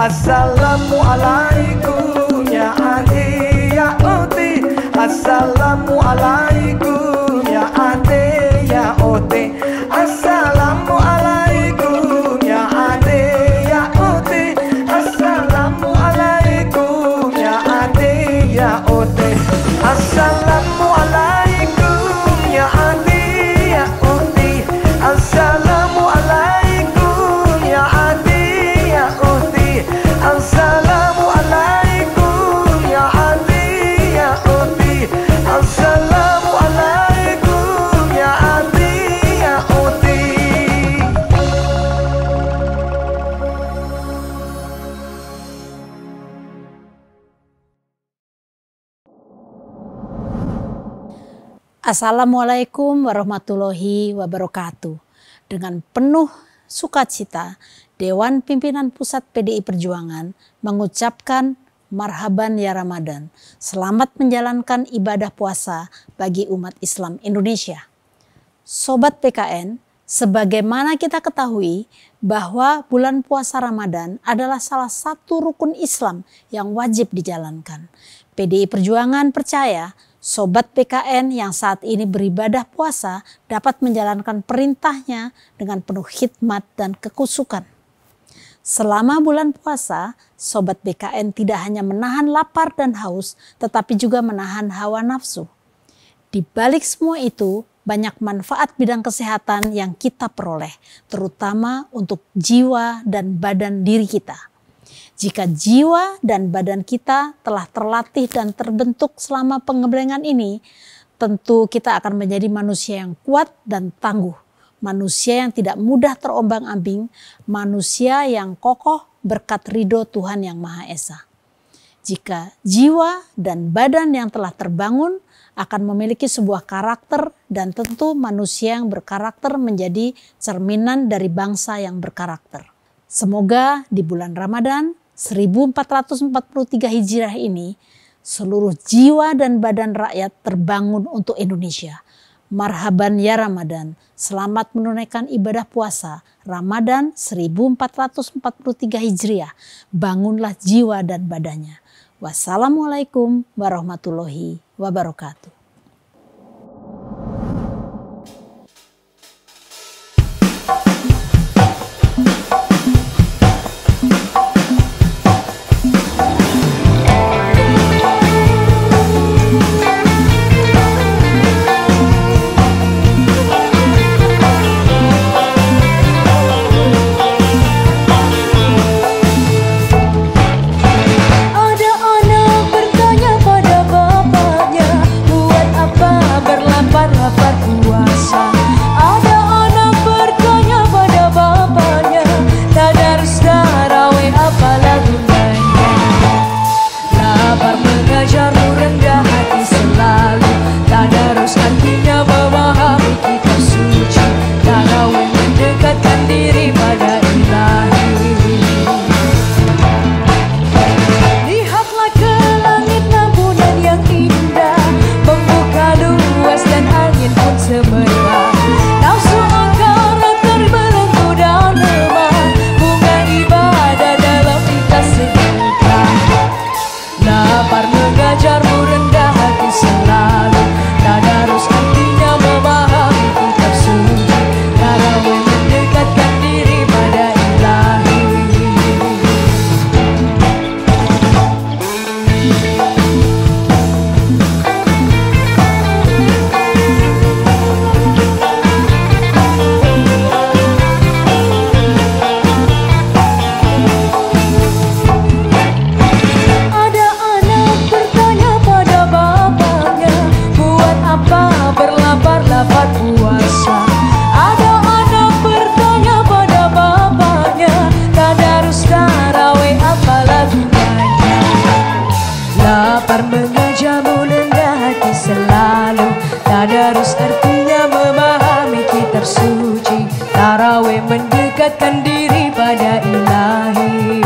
Assalamualaikum ya ade ya ote. Assalamualaikum ya ade ya ote. Assalamualaikum ya ade ya ote. Assalamualaikum ya ade ya ote. Assalamualaikum ya ade ya ote. Assalamualaikum ya ade ya ote. Assalamualaikum ya ade ya ote. Assalamualaikum ya ade ya ote. Assalamualaikum warahmatullahi wabarakatuh. Dengan penuh sukacita, Dewan Pimpinan Pusat PDI Perjuangan mengucapkan marhaban ya Ramadan. Selamat menjalankan ibadah puasa bagi umat Islam Indonesia. Sobat PKN, sebagaimana kita ketahui bahwa bulan puasa Ramadan adalah salah satu rukun Islam yang wajib dijalankan. PDI Perjuangan percaya Sobat PKN yang saat ini beribadah puasa dapat menjalankan perintahnya dengan penuh khidmat dan kekusukan. Selama bulan puasa, Sobat PKN tidak hanya menahan lapar dan haus, tetapi juga menahan hawa nafsu. Di balik semua itu, banyak manfaat bidang kesehatan yang kita peroleh, terutama untuk jiwa dan badan diri kita. Jika jiwa dan badan kita telah terlatih dan terbentuk selama pengembangan ini, tentu kita akan menjadi manusia yang kuat dan tangguh. Manusia yang tidak mudah terombang-ambing, manusia yang kokoh berkat ridho Tuhan Yang Maha Esa. Jika jiwa dan badan yang telah terbangun akan memiliki sebuah karakter, dan tentu manusia yang berkarakter menjadi cerminan dari bangsa yang berkarakter. Semoga di bulan Ramadan 1443 Hijriah ini, seluruh jiwa dan badan rakyat terbangun untuk Indonesia. Marhaban ya Ramadan, selamat menunaikan ibadah puasa Ramadan 1443 Hijriah. Bangunlah jiwa dan badannya. Wassalamualaikum warahmatullahi wabarakatuh. mendekatkan diri pada ilahi.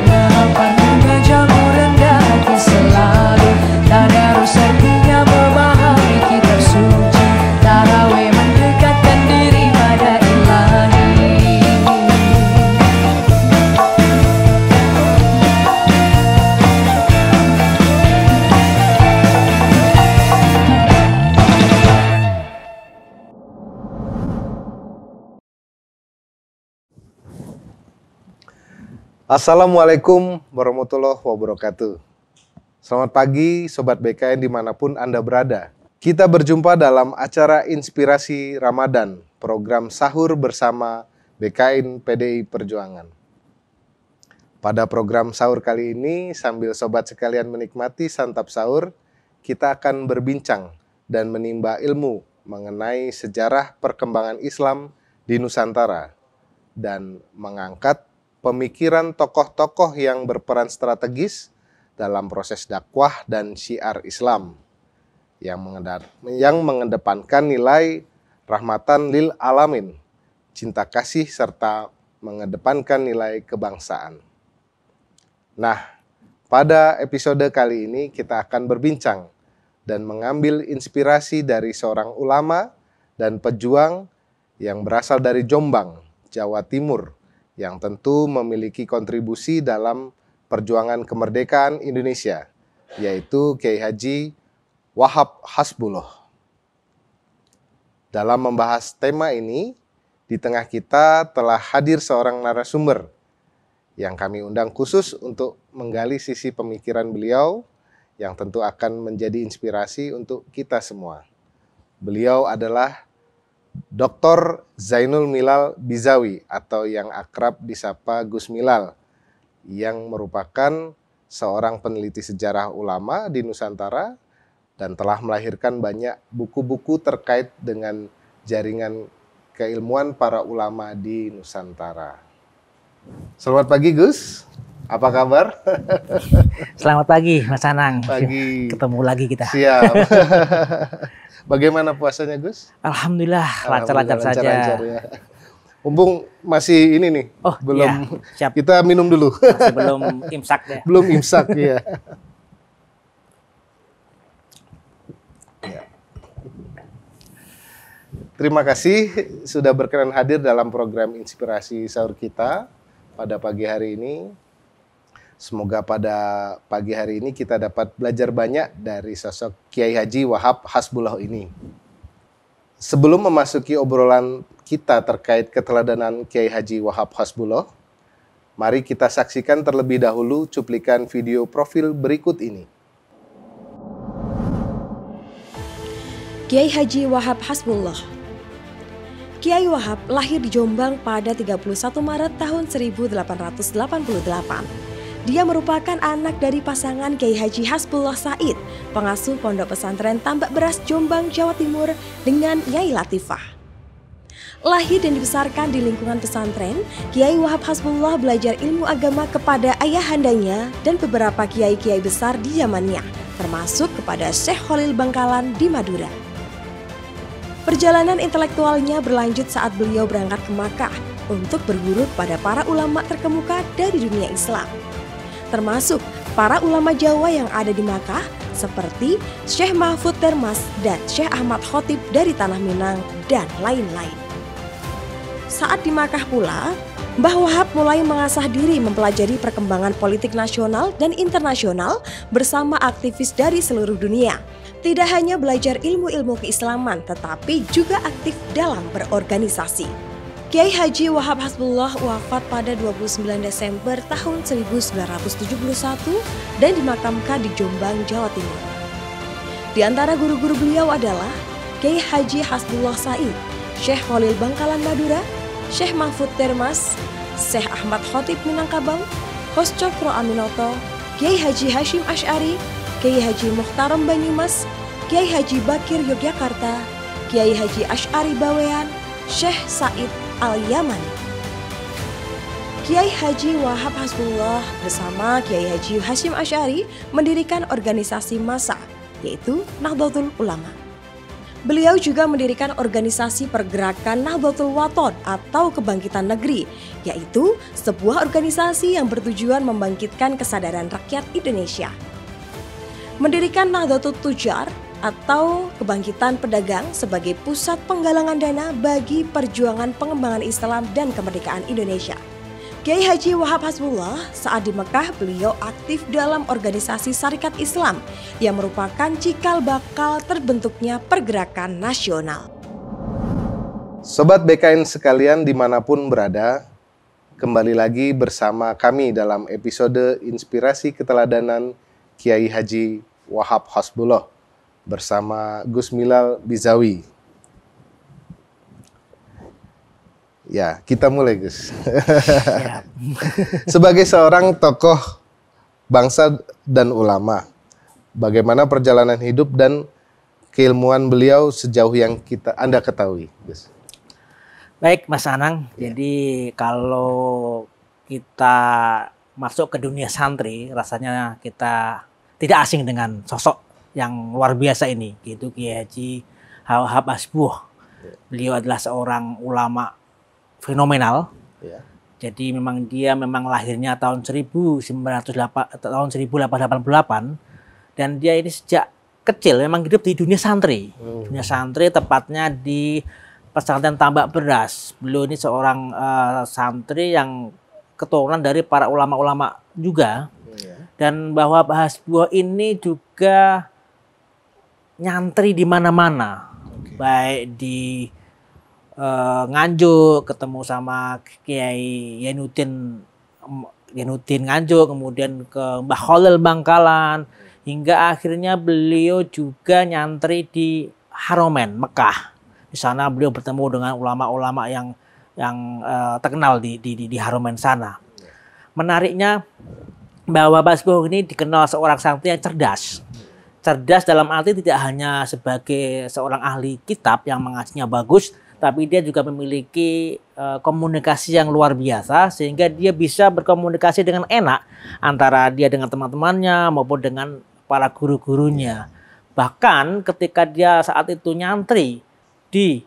Lapar mengajarmu rendah hati selalu, tadarus artinya memahami kitab suci. Tarawih mendekatkan diri pada ilahi. Assalamualaikum warahmatullahi wabarakatuh. Selamat pagi Sobat BKN dimanapun Anda berada. Kita berjumpa dalam acara Inspirasi Ramadan, program sahur bersama BKN PDI Perjuangan. Pada program sahur kali ini, sambil sobat sekalian menikmati santap sahur, kita akan berbincang dan menimba ilmu mengenai sejarah perkembangan Islam di Nusantara dan mengangkat pemikiran tokoh-tokoh yang berperan strategis dalam proses dakwah dan syiar Islam yang mengedepankan nilai rahmatan lil alamin, cinta kasih serta mengedepankan nilai kebangsaan. Nah, pada episode kali ini kita akan berbincang dan mengambil inspirasi dari seorang ulama dan pejuang yang berasal dari Jombang, Jawa Timur, yang tentu memiliki kontribusi dalam perjuangan kemerdekaan Indonesia, yaitu Kiai Haji Wahab Hasbullah. Dalam membahas tema ini, di tengah kita telah hadir seorang narasumber yang kami undang khusus untuk menggali sisi pemikiran beliau yang tentu akan menjadi inspirasi untuk kita semua. Beliau adalah Dr. Zainul Milal Bizawi atau yang akrab disapa Gus Milal, yang merupakan seorang peneliti sejarah ulama di Nusantara dan telah melahirkan banyak buku-buku terkait dengan jaringan keilmuan para ulama di Nusantara. Selamat pagi Gus, apa kabar? Selamat pagi Mas Anang. Pagi. Ketemu lagi kita. Siap. Bagaimana puasanya Gus? Alhamdulillah lancar-lancar saja. Lancar, ya. Mumpung masih ini nih, belum iya, siap. Kita minum dulu. Masih belum imsak deh. Belum imsak ya. Terima kasih sudah berkenan hadir dalam program Inspirasi Sahur kita pada pagi hari ini. Semoga pada pagi hari ini kita dapat belajar banyak dari sosok Kiai Haji Wahab Hasbullah ini. Sebelum memasuki obrolan kita terkait keteladanan Kiai Haji Wahab Hasbullah, mari kita saksikan terlebih dahulu cuplikan video profil berikut ini. Kiai Haji Wahab Hasbullah. Kiai Wahab lahir di Jombang pada 31 Maret tahun 1888. Dia merupakan anak dari pasangan Kiai Haji Hasbullah Said, pengasuh Pondok Pesantren Tambak Beras Jombang, Jawa Timur, dengan Nyai Latifah. Lahir dan dibesarkan di lingkungan pesantren, Kiai Wahab Hasbullah belajar ilmu agama kepada ayahandanya dan beberapa kiai-kiai besar di zamannya, termasuk kepada Syekh Khalil Bangkalan di Madura. Perjalanan intelektualnya berlanjut saat beliau berangkat ke Makkah untuk berguru kepada para ulama terkemuka dari dunia Islam, termasuk para ulama Jawa yang ada di Makkah seperti Syekh Mahfud Termas dan Syekh Ahmad Khotib dari Tanah Minang dan lain-lain. Saat di Makkah pula, Mbah Wahab mulai mengasah diri mempelajari perkembangan politik nasional dan internasional bersama aktivis dari seluruh dunia. Tidak hanya belajar ilmu-ilmu keislaman, tetapi juga aktif dalam berorganisasi. Kiai Haji Wahab Hasbullah wafat pada 29 Desember tahun 1971 dan dimakamkan di Jombang, Jawa Timur. Di antara guru-guru beliau adalah Kiai Haji Hasbullah Said, Syekh Khalil Bangkalan Madura, Syekh Mahfud Termas, Syekh Ahmad Khotib Minangkabau, Hos Cokro Aminoto, Kiai Haji Hashim Asy'ari, Kiai Haji Mukhtaram Banyumas, Kiai Haji Bakir Yogyakarta, Kiai Haji Asy'ari Bawean, Syekh Said Al-Yamani. Kiai Haji Wahab Hasbullah bersama Kiai Haji Hashim Asy'ari mendirikan organisasi massa, yaitu Nahdlatul Ulama. Beliau juga mendirikan organisasi pergerakan Nahdlatul Wathon atau Kebangkitan Negeri, yaitu sebuah organisasi yang bertujuan membangkitkan kesadaran rakyat Indonesia. Mendirikan Nahdlatul Tujar atau Kebangkitan Pedagang sebagai pusat penggalangan dana bagi perjuangan pengembangan Islam dan kemerdekaan Indonesia. Kiai Haji Wahab Hasbullah saat di Mekah beliau aktif dalam organisasi Syarikat Islam yang merupakan cikal bakal terbentuknya pergerakan nasional. Sobat BKN sekalian dimanapun berada, Kembali lagi bersama kami dalam episode Inspirasi Keteladanan Kiai Haji Wahab Hasbullah bersama Gus Milal Bizawi. Ya, kita mulai, Gus. Sebagai seorang tokoh bangsa dan ulama, bagaimana perjalanan hidup dan keilmuan beliau sejauh yang Anda ketahui, Gus? Baik, Mas Anang. Jadi kalau kita masuk ke dunia santri, rasanya kita tidak asing dengan sosok yang luar biasa ini, yaitu Kiai Haji Wahab Hasbullah. Beliau adalah seorang ulama fenomenal. Ya. Jadi dia memang lahirnya tahun 1888 dan dia ini sejak kecil memang hidup di dunia santri. Dunia santri tepatnya di pesantren Tambak Beras. Beliau ini seorang santri yang keturunan dari para ulama-ulama juga. Dan bahwa Hasbullah ini juga nyantri di mana-mana. Baik di Nganjuk, ketemu sama Kiai Yainuddin Nganjuk, kemudian ke Mbah Khalil Bangkalan, hingga akhirnya beliau juga nyantri di Haromen, Mekah. Di sana beliau bertemu dengan ulama-ulama yang terkenal di Haromen sana. Menariknya bahwa Hasbullah ini dikenal seorang santri yang cerdas. Cerdas dalam arti tidak hanya sebagai seorang ahli kitab yang mengajinya bagus, tapi dia juga memiliki komunikasi yang luar biasa sehingga dia bisa berkomunikasi dengan enak antara dia dengan teman-temannya maupun dengan para guru-gurunya. Bahkan ketika dia saat itu nyantri di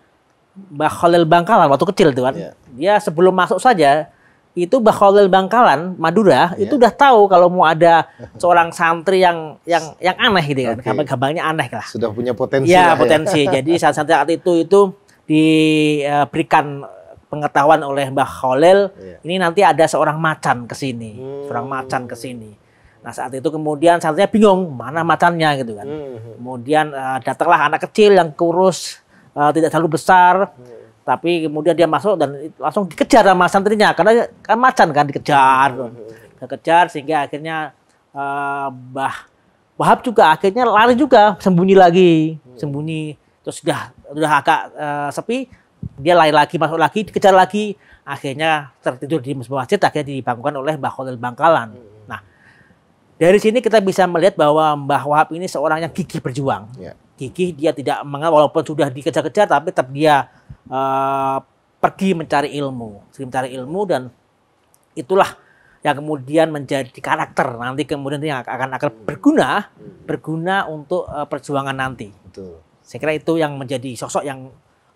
Mbah Khalil Bangkalan waktu kecil tuh kan, dia sebelum masuk saja itu Mbah Khalil Bangkalan Madura itu udah tahu kalau mau ada seorang santri yang aneh gitu kan, gambar-gambarnya aneh lah. Sudah punya potensi. Ya, potensi. Jadi saat itu diberikan pengetahuan oleh Mbah Khalil, ini nanti ada seorang macan ke sini, Nah, saat itu kemudian santrinya bingung mana macannya gitu kan. Kemudian datanglah anak kecil yang kurus, tidak terlalu besar, tapi kemudian dia masuk dan langsung dikejar sama santrinya karena kan macan kan dikejar sehingga akhirnya Mbah Wahab juga akhirnya lari juga, sembunyi terus sudah agak sepi, dia lari lagi, masuk lagi, dikejar lagi, akhirnya tertidur di masjid, akhirnya dibangunkan oleh Mbah Khalil Bangkalan. Nah, dari sini kita bisa melihat bahwa Mbah Wahab ini seorang yang gigih berjuang. Gigih, dia tidak walaupun sudah dikejar-kejar, tapi tetap dia pergi mencari ilmu, dan itulah yang kemudian menjadi karakter nanti kemudian yang akan berguna untuk perjuangan nanti. Betul. Saya kira itu yang menjadi sosok yang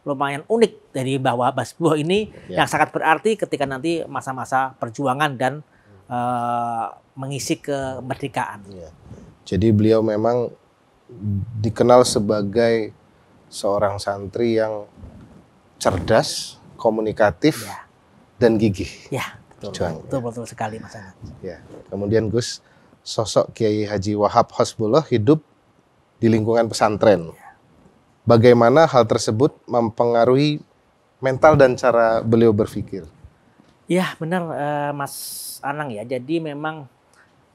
lumayan unik dari Mbah Wahab Hasbullah ini, yang sangat berarti ketika nanti masa-masa perjuangan dan mengisi kemerdekaan. Jadi beliau memang dikenal sebagai seorang santri yang cerdas, komunikatif, dan gigih. Ya, betul sekali Mas Anang. Ya. Kemudian Gus, sosok Kiai Haji Wahab Hasbullah hidup di lingkungan pesantren. Bagaimana hal tersebut mempengaruhi mental dan cara beliau berpikir? Ya benar Mas Anang ya. Jadi memang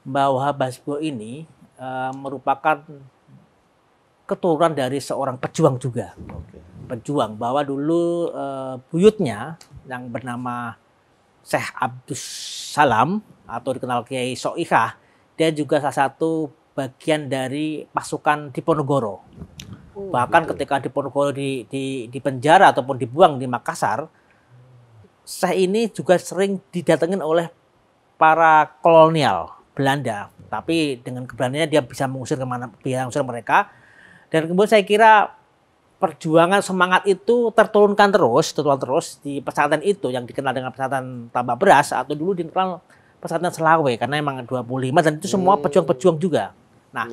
Mbah Wahab Hasbullah ini merupakan keturunan dari seorang pejuang juga. Pejuang, bahwa dulu buyutnya yang bernama Syekh Abdus Salam atau dikenal Kiai Soihah, dia juga salah satu bagian dari pasukan Diponegoro. Bahkan ketika Diponegoro di penjara ataupun dibuang di Makassar, Syekh ini juga sering didatengin oleh para kolonial Belanda. Tapi dengan keberaniannya dia bisa mengusir mereka. Dan kemudian saya kira perjuangan semangat itu terturunkan terus di pesantren itu yang dikenal dengan pesantren Tambak Beras atau dulu dikenal pesantren Selawe karena emang 25 dan itu semua pejuang-pejuang juga. Nah,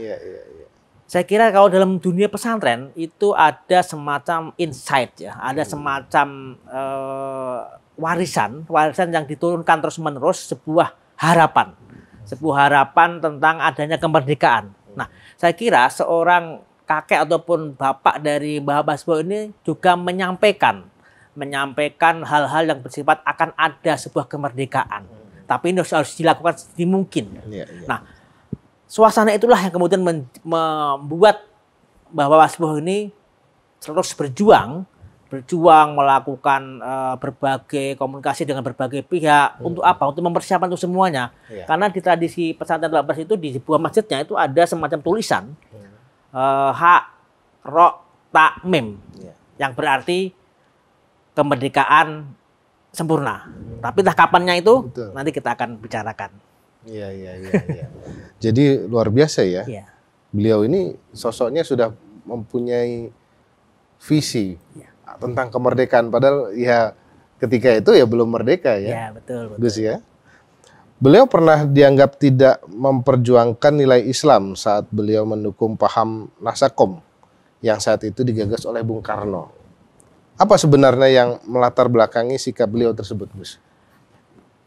saya kira kalau dalam dunia pesantren itu ada semacam insight ya, ada semacam warisan yang diturunkan terus-menerus, sebuah harapan tentang adanya kemerdekaan. Nah, saya kira seorang kakek ataupun bapak dari Mbah Hasbullah ini juga menyampaikan menyampaikan hal-hal yang bersifat akan ada sebuah kemerdekaan. Tapi ini harus dilakukan sedini mungkin. Nah, suasana itulah yang kemudian membuat bahwa Wasboh ini terus berjuang melakukan berbagai komunikasi dengan berbagai pihak. Untuk apa? Untuk mempersiapkan itu semuanya. Karena di tradisi pesantren Al-Abbas itu di sebuah masjidnya itu ada semacam tulisan hak ro ta mim yang berarti kemerdekaan sempurna. Tapi entah kapannya itu nanti kita akan bicarakan. Iya. Jadi luar biasa ya. Iya. Beliau ini sosoknya sudah mempunyai visi tentang kemerdekaan. Padahal ya ketika itu ya belum merdeka ya. Iya, betul. Gus ya. Beliau pernah dianggap tidak memperjuangkan nilai Islam saat beliau mendukung paham Nasakom yang saat itu digagas oleh Bung Karno. Apa sebenarnya yang melatar belakangi sikap beliau tersebut, Gus?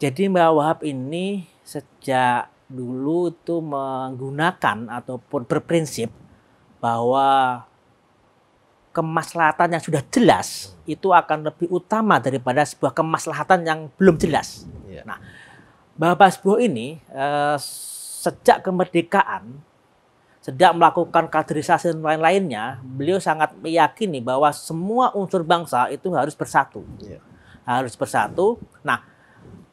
Jadi Mbak Wahab ini sejak dulu itu menggunakan ataupun berprinsip bahwa kemaslahatan yang sudah jelas itu akan lebih utama daripada sebuah kemaslahatan yang belum jelas. Nah, Bapak Basboh ini sejak kemerdekaan, sejak melakukan kaderisasi dan lain-lainnya, beliau sangat meyakini bahwa semua unsur bangsa itu harus bersatu. Harus bersatu. Nah,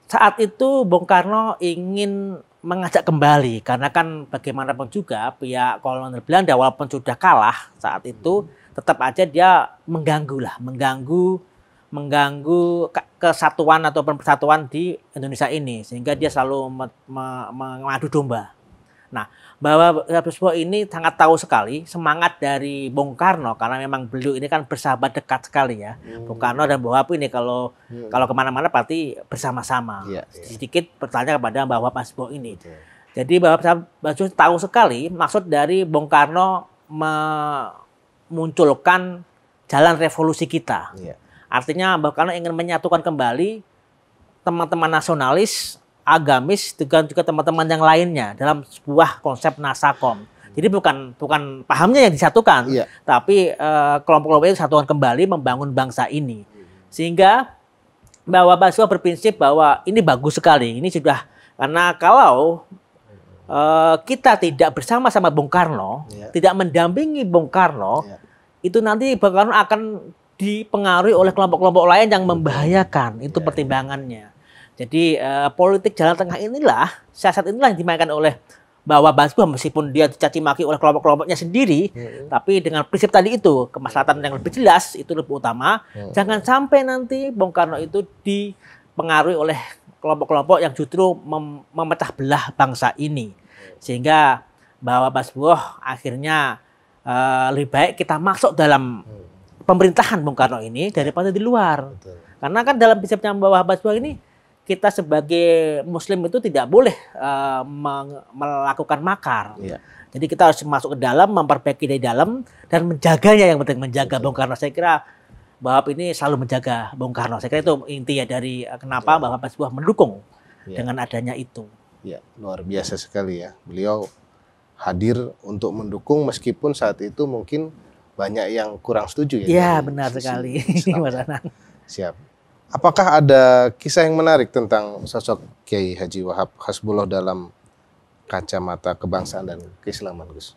saat itu Bung Karno ingin mengajak kembali, karena kan bagaimanapun juga pihak kolonial Belanda walaupun sudah kalah saat itu, tetap aja dia mengganggu kesatuan ataupun persatuan di Indonesia ini, sehingga dia selalu mengadu domba. Nah, bahwa Basboh ini sangat tahu sekali semangat dari Bung Karno, karena memang beliau ini kan bersahabat dekat sekali ya. Bung Karno dan Mbah Wahab ini kalau kemana-mana pasti bersama-sama. Sedikit bertanya kepada Mbah Wahab Basboh ini. Jadi Mbah Wahab Basboh tahu sekali maksud dari Bung Karno memunculkan jalan revolusi kita. Artinya Mbah Karno ingin menyatukan kembali teman-teman nasionalis, agamis, dengan juga teman-teman yang lainnya dalam sebuah konsep Nasakom. Jadi bukan pahamnya yang disatukan, tapi kelompok-kelompok itu disatukan kembali membangun bangsa ini. Sehingga Mbah Wahab Basboh berprinsip bahwa ini bagus sekali. Ini sudah, karena kalau kita tidak bersama-sama Bung Karno, tidak mendampingi Bung Karno, itu nanti Bung Karno akan dipengaruhi oleh kelompok-kelompok lain yang membahayakan. Itu pertimbangannya. Jadi politik jalan tengah inilah, siasat inilah yang dimainkan oleh Mbah Wahab Basboh, meskipun dia dicaci maki oleh kelompok-kelompoknya sendiri, tapi dengan prinsip tadi itu, kemaslahatan yang lebih jelas itu lebih utama. Jangan sampai nanti Bung Karno itu dipengaruhi oleh kelompok-kelompok yang justru memecah belah bangsa ini. Sehingga Mbah Wahab Basboh akhirnya lebih baik kita masuk dalam pemerintahan Bung Karno ini daripada di luar. Karena kan dalam prinsipnya Mbah Wahab Basboh ini, kita sebagai Muslim itu tidak boleh melakukan makar. Jadi kita harus masuk ke dalam, memperbaiki dari dalam, dan menjaganya, yang penting menjaga Bung Karno. Saya kira Mbah Wahab ini selalu menjaga Bung Karno. Saya kira itu intinya dari kenapa Mbah Wahab Basboh mendukung dengan adanya itu. Ya, luar biasa sekali ya. Beliau hadir untuk mendukung meskipun saat itu mungkin banyak yang kurang setuju ya. Iya, benar sekali. Mas Anang. Siap. Apakah ada kisah yang menarik tentang sosok Kiai Haji Wahab Hasbullah dalam kacamata kebangsaan dan keislaman, Gus?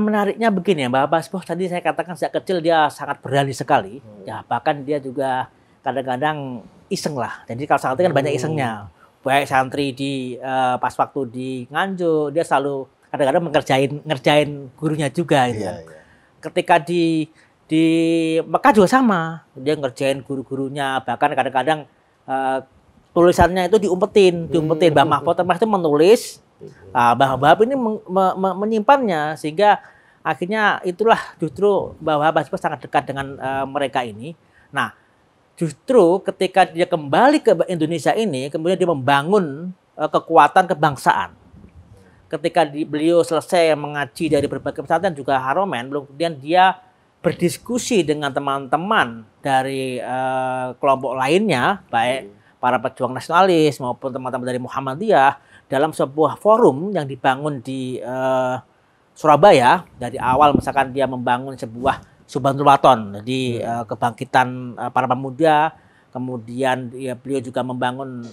Menariknya begini ya, Mbah Basboh tadi saya katakan sejak kecil dia sangat berani sekali. Ya, bahkan dia juga kadang-kadang iseng lah. Jadi kalau santri kan banyak isengnya. Baik santri di pas waktu di Nganjuk, dia selalu kadang-kadang ngerjain gurunya juga gitu. Ketika di Mekah juga sama, dia ngerjain guru-gurunya, bahkan kadang-kadang tulisannya itu diumpetin. Mbah Mahfud itu menulis, Mbah Wahab ini menyimpannya, sehingga akhirnya itulah justru Mbah Wahab Basboh sangat dekat dengan mereka ini. Nah, justru ketika dia kembali ke Indonesia ini, kemudian dia membangun kekuatan kebangsaan. Ketika beliau selesai mengaji dari berbagai pesantren juga Haromen, kemudian dia berdiskusi dengan teman-teman dari kelompok lainnya, baik para pejuang nasionalis maupun teman-teman dari Muhammadiyah, dalam sebuah forum yang dibangun di Surabaya. Dari awal misalkan dia membangun sebuah Subhanul Waton, jadi kebangkitan para pemuda. Kemudian beliau juga membangun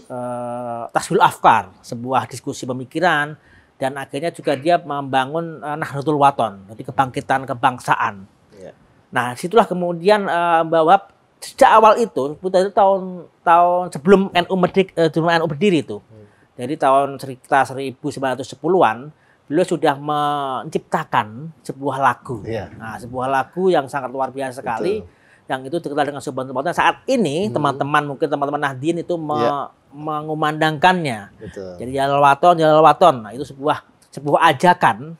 Taswil Afkar, sebuah diskusi pemikiran, dan akhirnya juga dia membangun Nahdlatul Waton, jadi kebangkitan kebangsaan. Nah, situlah kemudian bahwa sejak awal itu, dari tahun sebelum NU berdiri itu, dari tahun sekitar 1910-an, beliau sudah menciptakan sebuah lagu. Nah, sebuah lagu yang sangat luar biasa sekali, yang itu dikenal dengan Subhanul Waton. Saat ini teman-teman Nahdien itu mengumandangkannya. Jadi Jalal Waton. Nah, itu sebuah ajakan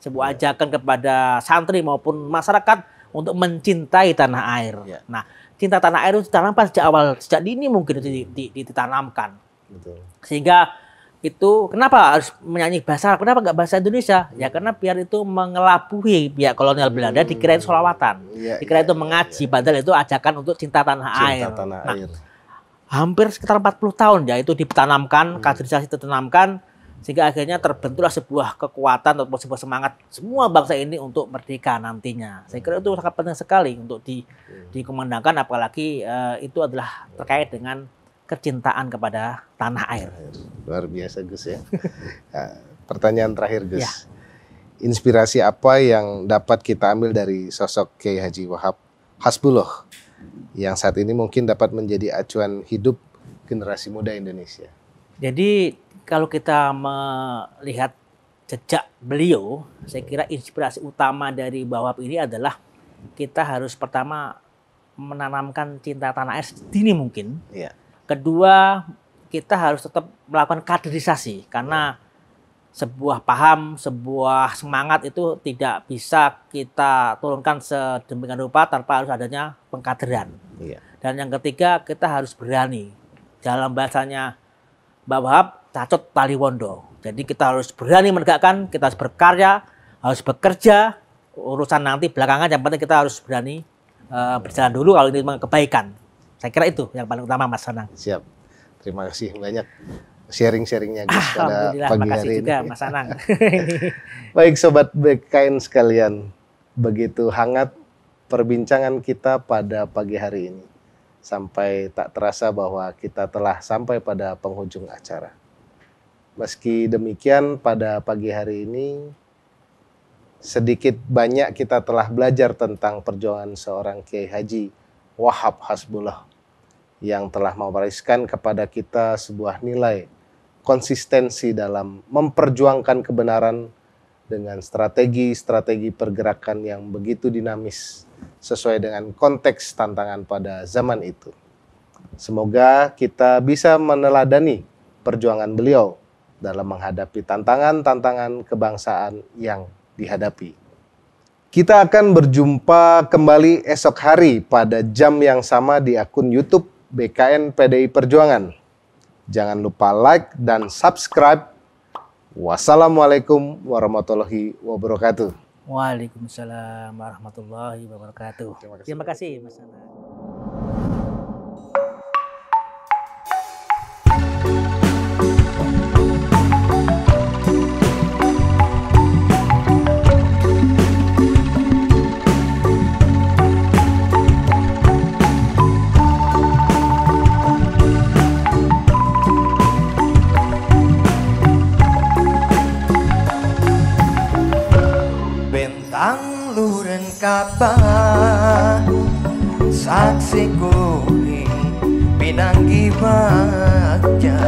kepada santri maupun masyarakat untuk mencintai tanah air. Nah, cinta tanah air itu ditanamkan sejak dini mungkin itu ditanamkan. Sehingga itu kenapa harus menyanyi bahasa Arab? Kenapa nggak bahasa Indonesia? Ya karena biar itu mengelabuhi pihak kolonial Belanda, dikira itu sholawatan, dikira itu mengaji, padahal itu ajakan untuk cinta tanah air. Nah, hampir sekitar 40 tahun ya itu ditanamkan, kaderisasi ditanamkan, sehingga akhirnya terbentuklah sebuah kekuatan atau sebuah semangat semua bangsa ini untuk merdeka nantinya. Saya kira itu sangat penting sekali untuk dikumandangkan, apalagi itu adalah terkait dengan kecintaan kepada tanah air. Luar biasa Gus ya. Nah, pertanyaan terakhir Gus. Inspirasi apa yang dapat kita ambil dari sosok Kiai Haji Wahab Hasbullah yang saat ini mungkin dapat menjadi acuan hidup generasi muda Indonesia? Jadi kalau kita melihat jejak beliau, saya kira inspirasi utama dari Wahab ini adalah kita harus pertama menanamkan cinta tanah air sedini mungkin. Kedua, kita harus tetap melakukan kaderisasi karena sebuah paham, sebuah semangat itu tidak bisa kita turunkan sedemikian rupa tanpa harus adanya pengkaderan. Dan yang ketiga, kita harus berani. Dalam bahasanya Mbah Wahab, cacot taliwondo. Jadi kita harus berani menegakkan, kita harus berkarya, harus bekerja. Urusan nanti belakangan, yang penting kita harus berani berjalan dulu kalau ini kebaikan. Saya kira itu yang paling utama Mas Anang. Siap. Terima kasih banyak sharing-sharingnya Gus pada pagi hari ini. Juga, Mas Anang. Baik Sobat BKN sekalian, begitu hangat perbincangan kita pada pagi hari ini. Sampai tak terasa bahwa kita telah sampai pada penghujung acara. Meski demikian pada pagi hari ini, sedikit banyak kita telah belajar tentang perjuangan seorang Kiai Haji Wahab Hasbullah yang telah mewariskan kepada kita sebuah nilai konsistensi dalam memperjuangkan kebenaran dengan strategi-strategi pergerakan yang begitu dinamis sesuai dengan konteks tantangan pada zaman itu. Semoga kita bisa meneladani perjuangan beliau dalam menghadapi tantangan-tantangan kebangsaan yang dihadapi. Kita akan berjumpa kembali esok hari pada jam yang sama di akun YouTube BKN PDI Perjuangan. Jangan lupa like dan subscribe. Wassalamualaikum warahmatullahi wabarakatuh. Waalaikumsalam warahmatullahi wabarakatuh. Terima kasih Mas Anang. Kabah saksi kuing pinanggi baca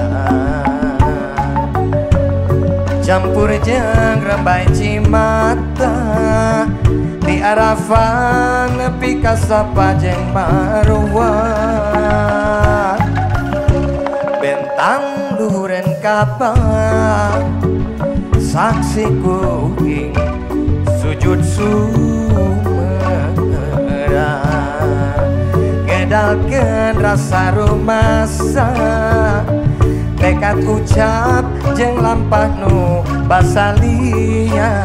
campur jeung rembai cimata di Arafah nepi ka Safa jeung Marwah bentang luhureun Ka'bah saksi kuing sujud ngedalkeun rasa rumasa tekad ucap jeung lampah nu basalia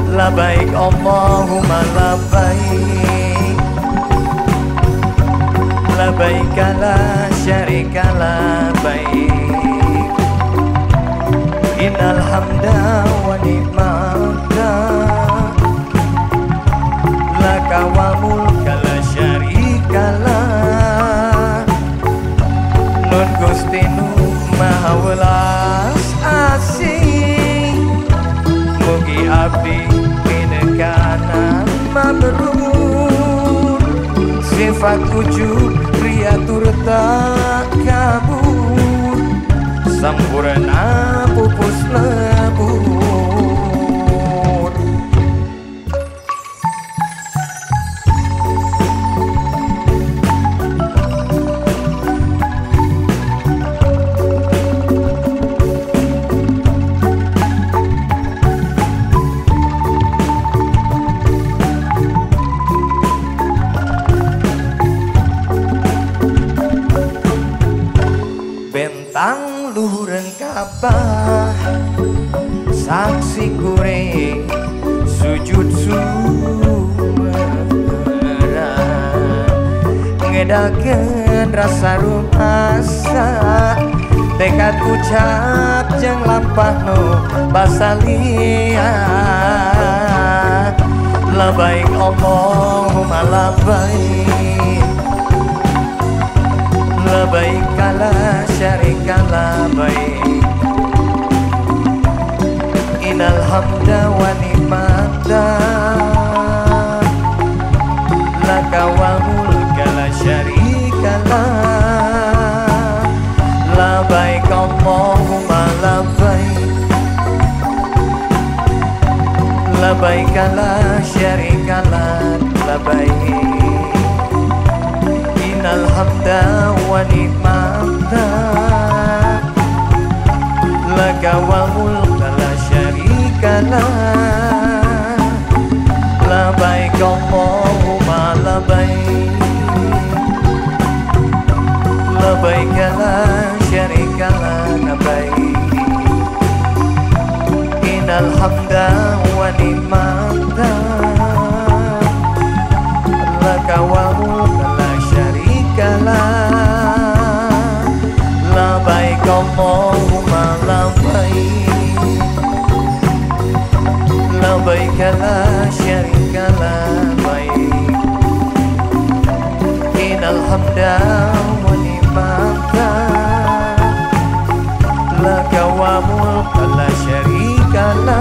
labaik Allahumma labaik labaik la syarika labaik innal hamda wa ni'mata sifat ujub kriatur tak kabur, sempurna pupus lebur. Bentang luhureun Ka'bah saksi kure sujud sumera ngedakeun rasa rumasa tekad ucap jeung lampahnu basalia labaik Allahumma labaik labaik la syarika labaik innal hamda wa ni'mata laka wa mulka la syarika la labaik Allahumma labaik labaik la syarika la labaik innal hamda wa ni'mata laka wa mulka la syarika la labaik Allahumma labaik labaik la syarika la labaik innal hamda wa ni'mata laka wa mulka la syarika la labaik Allahumma labaik labaik la syarika la labaik innal hamda wa ni'mata laka wa mulka la syarika la